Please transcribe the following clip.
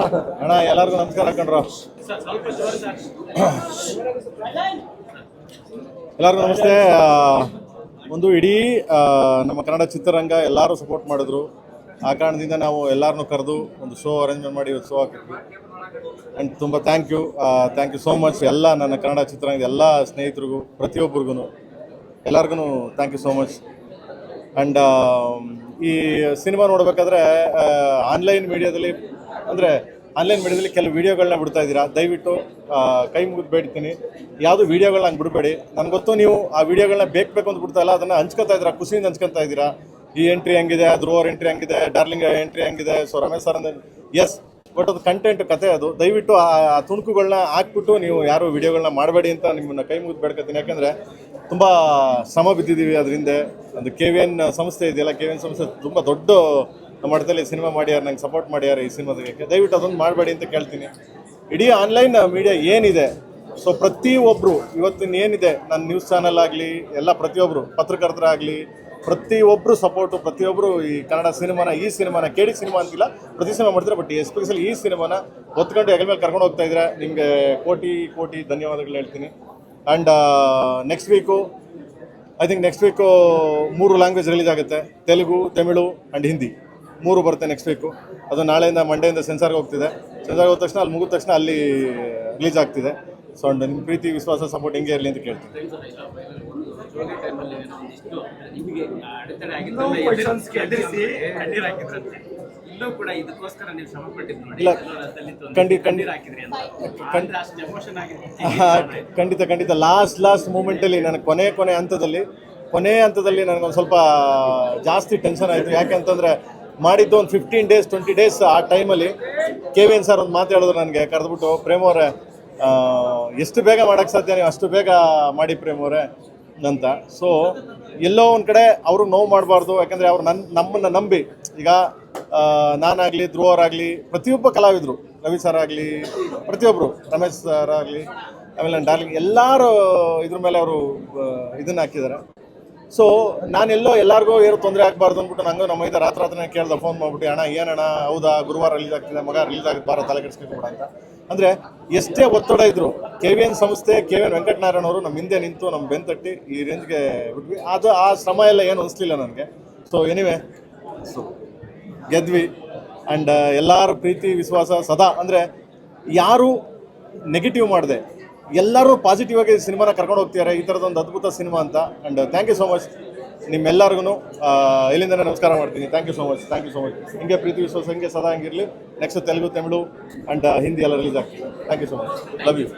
ಅಣ್ಣ ಎಲ್ಲರಿಗೂ ನಮಸ್ಕಾರ ಕಣ್ರ. ಎಲ್ಲರಿಗೂ ನಮಸ್ತೆ. ಒಂದು ಇಡೀ ನಮ್ಮ ಕನ್ನಡ ಚಿತ್ರರಂಗ ಎಲ್ಲರೂ ಸಪೋರ್ಟ್ ಮಾಡಿದ್ರು. ಆ ಕಾರಣದಿಂದ ನಾವು ಎಲ್ಲರನ್ನೂ ಕರೆದು ಒಂದು ಶೋ ಅರೇಂಜ್ಮೆಂಟ್ ಮಾಡಿ ಶೋ ಹಾಕಿದ್ವಿ. ಆ್ಯಂಡ್ ತುಂಬ ಥ್ಯಾಂಕ್ ಯು ಸೋ ಮಚ್ ಎಲ್ಲ ನನ್ನ ಕನ್ನಡ ಚಿತ್ರರಂಗದ ಎಲ್ಲ ಸ್ನೇಹಿತರಿಗೂ, ಪ್ರತಿಯೊಬ್ಬರಿಗೂ ಎಲ್ಲರಿಗೂ thank you so much. And ಈ ಸಿನಿಮಾ ನೋಡಬೇಕಾದ್ರೆ ಆನ್ಲೈನ್ ಮೀಡಿಯಾದಲ್ಲಿ ಕೆಲವು ವೀಡಿಯೋಗಳನ್ನ ಬಿಡ್ತಾ ಇದ್ದೀರಾ. ದಯವಿಟ್ಟು ಕೈ ಮುಗಿದು ಬೇಡ್ತೀನಿ, ಯಾವುದು ವೀಡಿಯೋಗಳನ್ನ ಹಂಗೆ ಬಿಡಬೇಡಿ. ನನಗೆ ಗೊತ್ತು ನೀವು ಆ ವೀಡಿಯೋಗಳನ್ನ ಬೇಕು ಅಂತ ಬಿಡ್ತಾ ಇಲ್ಲ, ಅದನ್ನು ಹಂಚ್ಕೊತಾ ಇದ್ದೀರಾ, ಖುಷಿಯಿಂದ ಹಂಚ್ಕೊತಾ ಇದ್ದೀರಾ. ಈ ಎಂಟ್ರಿ ಹೆಂಗಿದೆ, ಧ್ರುವರ್ ಎಂಟ್ರಿ ಹೆಂಗಿದೆ, ಡಾರ್ಲಿಂಗ್ ಎಂಟ್ರಿ ಹೆಂಗಿದೆ, ಸೊ ರಮೇಶ್ ಸರ್ ಅಂದ್ರೆ ಎಸ್, ಬಟ್ ಅದು ಕಂಟೆಂಟ್ ಕತೆ. ಅದು ದಯವಿಟ್ಟು ಆ ತುಣುಕುಗಳನ್ನ ಹಾಕ್ಬಿಟ್ಟು ನೀವು ಯಾರು ವೀಡಿಯೋಗಳನ್ನ ಮಾಡಬೇಡಿ ಅಂತ ನಿಮ್ಮನ್ನ ಕೈ ಮುಗಿದು ಬೇಡ್ಕೊತೀನಿ. ಯಾಕೆಂದರೆ ತುಂಬ ಶ್ರಮ ಬಿದ್ದಿದ್ದೀವಿ ಅದರಿಂದ. ಅದು KVN ಸಂಸ್ಥೆ ಇದೆಯಲ್ಲ, KVN ಸಂಸ್ಥೆ ತುಂಬ ದೊಡ್ಡ ಮಟ್ಟದಲ್ಲಿ ಸಿನಿಮಾ ಮಾಡ್ಯಾರ, ನಂಗೆ ಸಪೋರ್ಟ್ ಮಾಡ್ಯಾರ ಈ ಸಿನಿಮಾದಕ್ಕೆ. ದಯವಿಟ್ಟು ಅದೊಂದು ಮಾಡಬೇಡಿ ಅಂತ ಕೇಳ್ತೀನಿ. ಇಡೀ ಆನ್ಲೈನ್ ಮೀಡಿಯಾ ಏನಿದೆ, ಸೊ ಪ್ರತಿಯೊಬ್ಬರು ಇವತ್ತಿನ ಏನಿದೆ, ನನ್ನ ನ್ಯೂಸ್ ಚಾನಲ್ ಆಗಲಿ ಎಲ್ಲ ಪ್ರತಿಯೊಬ್ಬರು ಪತ್ರಕರ್ತರಾಗಲಿ ಪ್ರತಿಯೊಬ್ಬರು ಸಪೋರ್ಟು, ಪ್ರತಿಯೊಬ್ಬರು ಈ ಕನ್ನಡ ಸಿನಿಮಾನ, ಈ ಸಿನಿಮಾನ ಕೇಳಿ ಸಿನಿಮಾ ಅಂತಿಲ್ಲ, ಪ್ರತಿ ಸಿನಿಮಾ ಮಾಡ್ತಾರೆ, ಬಟ್ ಎಸ್ಪೆಷಲಿ ಈ ಸಿನಿಮಾನ ಹೊತ್ಕೊಂಡು ಹೆಗಲ ಮೇಲೆ ಕರ್ಕೊಂಡು ಹೋಗ್ತಾ ಇದ್ದಾರೆ. ನಿಮಗೆ ಕೋಟಿ ಧನ್ಯವಾದಗಳು ಹೇಳ್ತೀನಿ. And next week 3 language release ಆಗುತ್ತೆ. ತೆಲುಗು, ತಮಿಳು ಆ್ಯಂಡ್ ಹಿಂದಿ 3 ಬರುತ್ತೆ ನೆಕ್ಸ್ಟ್ ವೀಕು. ಅದು ನಾಳೆಯಿಂದ ಮಂಡೆಯಿಂದ ಸೆನ್ಸಾರ್ಗೆ ಹೋಗ್ತಿದೆ. ಸೆನ್ಸಾರ್ಗೆ ಹೋದ ತಕ್ಷಣ ಅಲ್ಲಿ ಮುಗಿದ ತಕ್ಷಣ ಅಲ್ಲಿ ರಿಲೀಸ್ ಆಗ್ತಿದೆ. ಸೊ ಅಂಡ್ ನಿಮ್ಮ ಪ್ರೀತಿ, ವಿಶ್ವಾಸ, ಸಪೋರ್ಟ್ ಹಿಂಗೆ ಇರಲಿ ಅಂತ ಕೇಳ್ತೀನಿ. ಖಂಡಿತ ಲಾಸ್ಟ್ ಮೂಮೆಂಟಲ್ಲಿ ನನಗೆ ಕೊನೆ ಹಂತದಲ್ಲಿ ನನಗೊಂದು ಸ್ವಲ್ಪ ಜಾಸ್ತಿ ಟೆನ್ಷನ್ ಆಯಿತು. ಯಾಕೆಂತಂದರೆ ಮಾಡಿದ್ದು ಒಂದು 15 ಡೇಸ್ 20 ಡೇಸ್ ಆ ಟೈಮಲ್ಲಿ KVN ಸರ್ ಒಂದು ಮಾತು ಹೇಳಿದ್ರು ನನಗೆ ಕರೆದ್ಬಿಟ್ಟು, ಪ್ರೇಮ್ ಅವರೇ ಎಷ್ಟು ಬೇಗ ಮಾಡೋಕ್ಕೆ ಸಾಧ್ಯ ನೀವು ಅಷ್ಟು ಬೇಗ ಮಾಡಿ ಪ್ರೇಮ್ ಅವರೇ ಅಂತ. ಸೊ ಎಲ್ಲೋ ಒಂದು ಕಡೆ ಅವರು ನೋವು ಮಾಡಬಾರ್ದು. ಯಾಕಂದರೆ ಅವರು ನಮ್ಮನ್ನು ನಂಬಿ, ಈಗ ನಾನಾಗಲಿ, ಧ್ರುವರಾಗಲಿ, ಪ್ರತಿಯೊಬ್ಬ ಕಲಾವಿದರು, ರವಿ ಸರ್ ಆಗಲಿ, ಪ್ರತಿಯೊಬ್ಬರು, ರಮೇಶ್ ಸರ್ ಆಗಲಿ, ಆಮೇಲೆ ನನ್ನ ಡಾರ್ಲಿಂಗ್, ಎಲ್ಲರೂ ಇದ್ರ ಮೇಲೆ ಅವರು ಇದನ್ನು ಹಾಕಿದ್ದಾರೆ. ಸೊ ನಾನೆಲ್ಲೋ ಎಲ್ಲರಿಗೂ ಏನು ತೊಂದರೆ ಆಗಬಾರ್ದು ಅಂದ್ಬಿಟ್ಟು ನಂಗೆ ನಮ್ಮ ರಾತ್ರಿ ಕೇಳ್ದೆ, ಫೋನ್ ಮಾಡಿಬಿಟ್ಟು, ಅಣ್ಣ ಏನಣ್ಣ, ಹೌದಾ ಗುರುವಾರ ರಿಲೀಸ್ ಆಗ್ತಿದೆ, ಮಗ ರಿಲೀಸ್ ಆಗುತ್ತೆ, ಬಾರ ತಲೆ ಕೆಡಿಸ್ಕೊಬೇಡ ಅಂತ. ಅಂದರೆ ಎಷ್ಟೇ ಒತ್ತಡ ಇದ್ದರು KVN ಸಂಸ್ಥೆ, KVN ವೆಂಕಟನಾರಾಯಣ ಅವರು ನಮ್ಮ ಹಿಂದೆ ನಿಂತು ನಮ್ಮ ಬೆಂತಟ್ಟಿ ಈ ರೇಂಜ್ಗೆ ಬಿಟ್ವಿ. ಅದು ಆ ಶ್ರಮ ಎಲ್ಲ ಏನು ಅನಿಸ್ಲಿಲ್ಲ ನನಗೆ. ಸೊ ಎನಿವೆ, ಸೊ ಗೆದ್ವಿ. ಆ್ಯಂಡ್ ಎಲ್ಲರ ಪ್ರೀತಿ, ವಿಶ್ವಾಸ ಸದಾ, ಅಂದರೆ ಯಾರು ನೆಗೆಟಿವ್ ಮಾಡಿದೆ, ಎಲ್ಲರೂ ಪಾಸಿಟಿವ್ ಆಗಿ ಸಿನಿಮಾನ ಕರ್ಕೊಂಡು ಹೋಗ್ತಿದ್ದಾರೆ. ಈ ಥರದೊಂದು ಅದ್ಭುತ ಸಿನಿಮಾ ಅಂತ. And thank you so much ನಿಮ್ಮೆಲ್ಲರಿಗೂ. ಇಲ್ಲಿಂದನೇ ನಮಸ್ಕಾರ ಮಾಡ್ತೀನಿ. Thank you so much. ಹಿಂಗೆ ಪ್ರೀತಿ, ವಿಶ್ವಾಸ ಹಿಂಗೆ ಸದಾ ಹಂಗಿರಲಿ. ನೆಕ್ಸ್ಟ್ ತೆಲುಗು, ತಮಿಳು ಆ್ಯಂಡ್ ಹಿಂದಿ ಎಲ್ಲ ರಿಲೀಸ್ ಆಗ್ತದೆ. Thank you so much. Love you.